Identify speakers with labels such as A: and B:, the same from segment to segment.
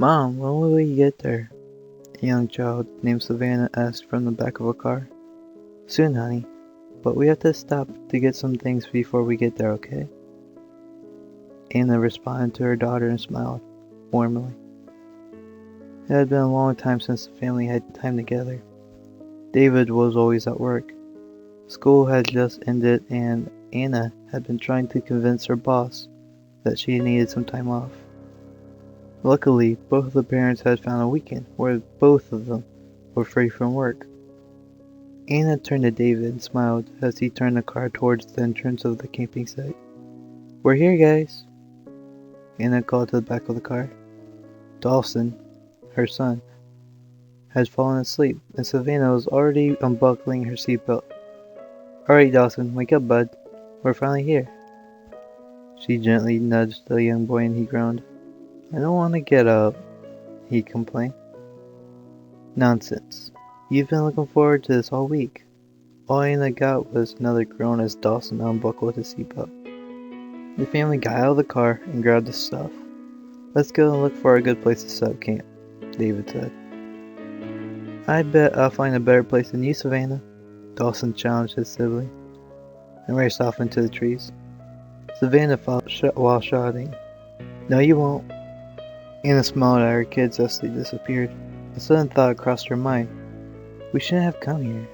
A: Mom, when will we get there? A young child named Savannah asked from the back of a car. Soon, honey, but we have to stop to get some things before we get there, okay? Anna responded to her daughter and smiled warmly. It had been a long time since the family had time together. David was always at work. School had just ended and Anna had been trying to convince her boss that she needed some time off. Luckily, both of the parents had found a weekend where both of them were free from work. Anna turned to David and smiled as he turned the car towards the entrance of the camping site. We're here, guys, Anna called to the back of the car. Dawson, her son, had fallen asleep, and Savannah was already unbuckling her seatbelt. Alright, Dawson, wake up, bud. We're finally here. She gently nudged the young boy and he groaned. I don't want to get up, he complained. Nonsense. You've been looking forward to this all week. All Anna got was another groan as Dawson unbuckled his seatbelt. The family got out of the car and grabbed the stuff. Let's go and look for a good place to set up camp, David said. I bet I'll find a better place than you, Savannah, Dawson challenged his sibling, and raced off into the trees. Savannah followed while shouting, No, you won't. Anna smiled at her kids as they disappeared. A sudden thought crossed her mind. We shouldn't have come here.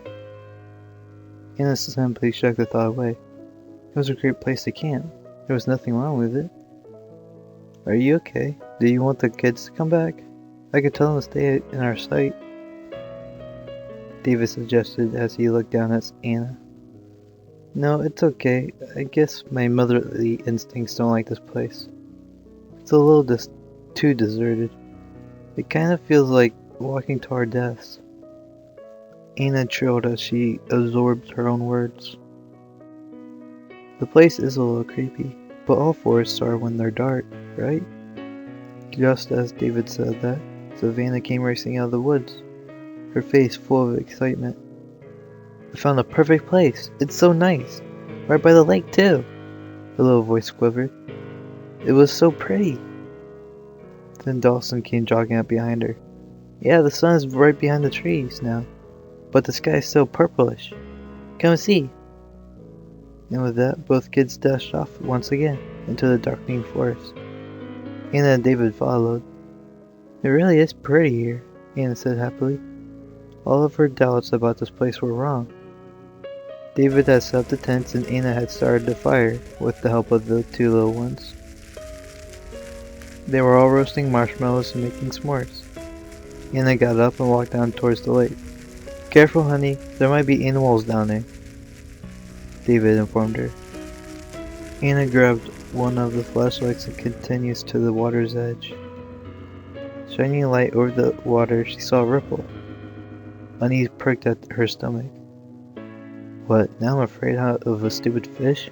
A: Anna simply shook the thought away. It was a great place to camp. There was nothing wrong with it. Are you okay? Do you want the kids to come back? I could tell them to stay in our sight, David suggested as he looked down at Anna. No, it's okay. I guess my motherly instincts don't like this place. It's a little too deserted. It kind of feels like walking to our deaths. Anna trilled as she absorbed her own words. The place is a little creepy, but all forests are when they're dark, right? Just as David said that, Savannah came racing out of the woods, her face full of excitement. I found the perfect place. It's so nice. Right by the lake, too. The little voice quivered. It was so pretty. Then Dawson came jogging up behind her. Yeah, the sun is right behind the trees now, but the sky is still purplish. Come see. And with that, both kids dashed off once again into the darkening forest. Anna and David followed. It really is pretty here, Anna said happily. All of her doubts about this place were wrong. David had set up the tents and Anna had started the fire with the help of the two little ones. They were all roasting marshmallows and making s'mores. Anna got up and walked down towards the lake. Careful, honey, there might be animals down there, David informed her. Anna grabbed one of the flashlights and continued to the water's edge. Shining a light over the water, she saw a ripple. Unease pricked at her stomach. What, now I'm afraid of a stupid fish?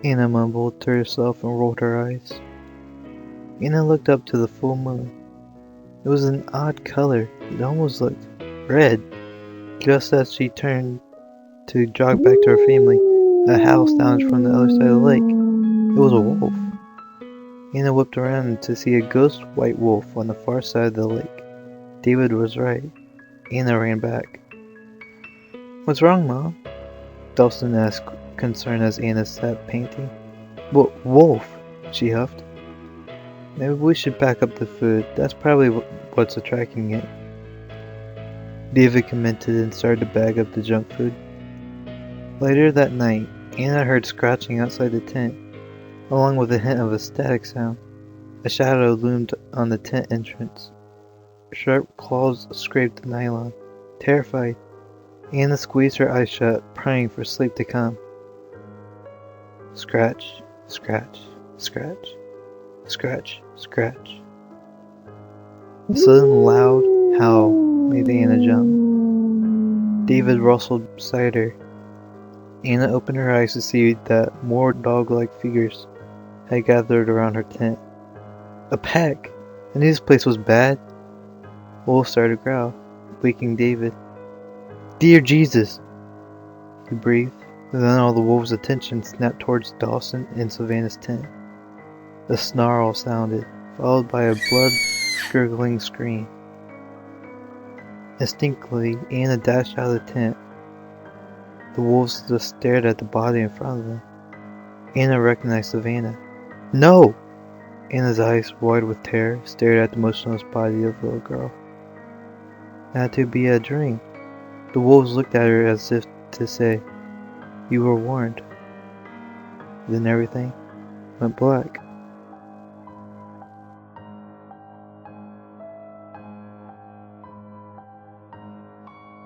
A: Anna mumbled to herself and rolled her eyes. Anna looked up to the full moon. It was an odd color. It almost looked red. Just as she turned to jog back to her family, a howl sounded from the other side of the lake. It was a wolf. Anna whipped around to see a ghost white wolf on the far side of the lake. David was right. Anna ran back. What's wrong, Mom? Dawson asked, concerned as Anna sat painting. Wolf, she huffed. Maybe we should pack up the food. That's probably what's attracting it. David commented and started to bag up the junk food. Later that night, Anna heard scratching outside the tent, along with a hint of a static sound. A shadow loomed on the tent entrance. Sharp claws scraped the nylon. Terrified, Anna squeezed her eyes shut, praying for sleep to come. Scratch, scratch, scratch, scratch, scratch. A sudden loud howl made Anna jump. David rustled beside her. Anna opened her eyes to see that more dog-like figures had gathered around her tent. A pack! I knew this place was bad. Wolf started to growl, waking David. Dear Jesus! He breathed, and then all the wolves' attention snapped towards Dawson and Savannah's tent. A snarl sounded, followed by a gurgling scream. Instinctively, Anna dashed out of the tent. The wolves just stared at the body in front of them. Anna recognized Savannah. No! Anna's eyes, wide with terror, stared at the motionless body of the little girl. Had to be a dream. The wolves looked at her as if to say, "You were warned." Then everything went black.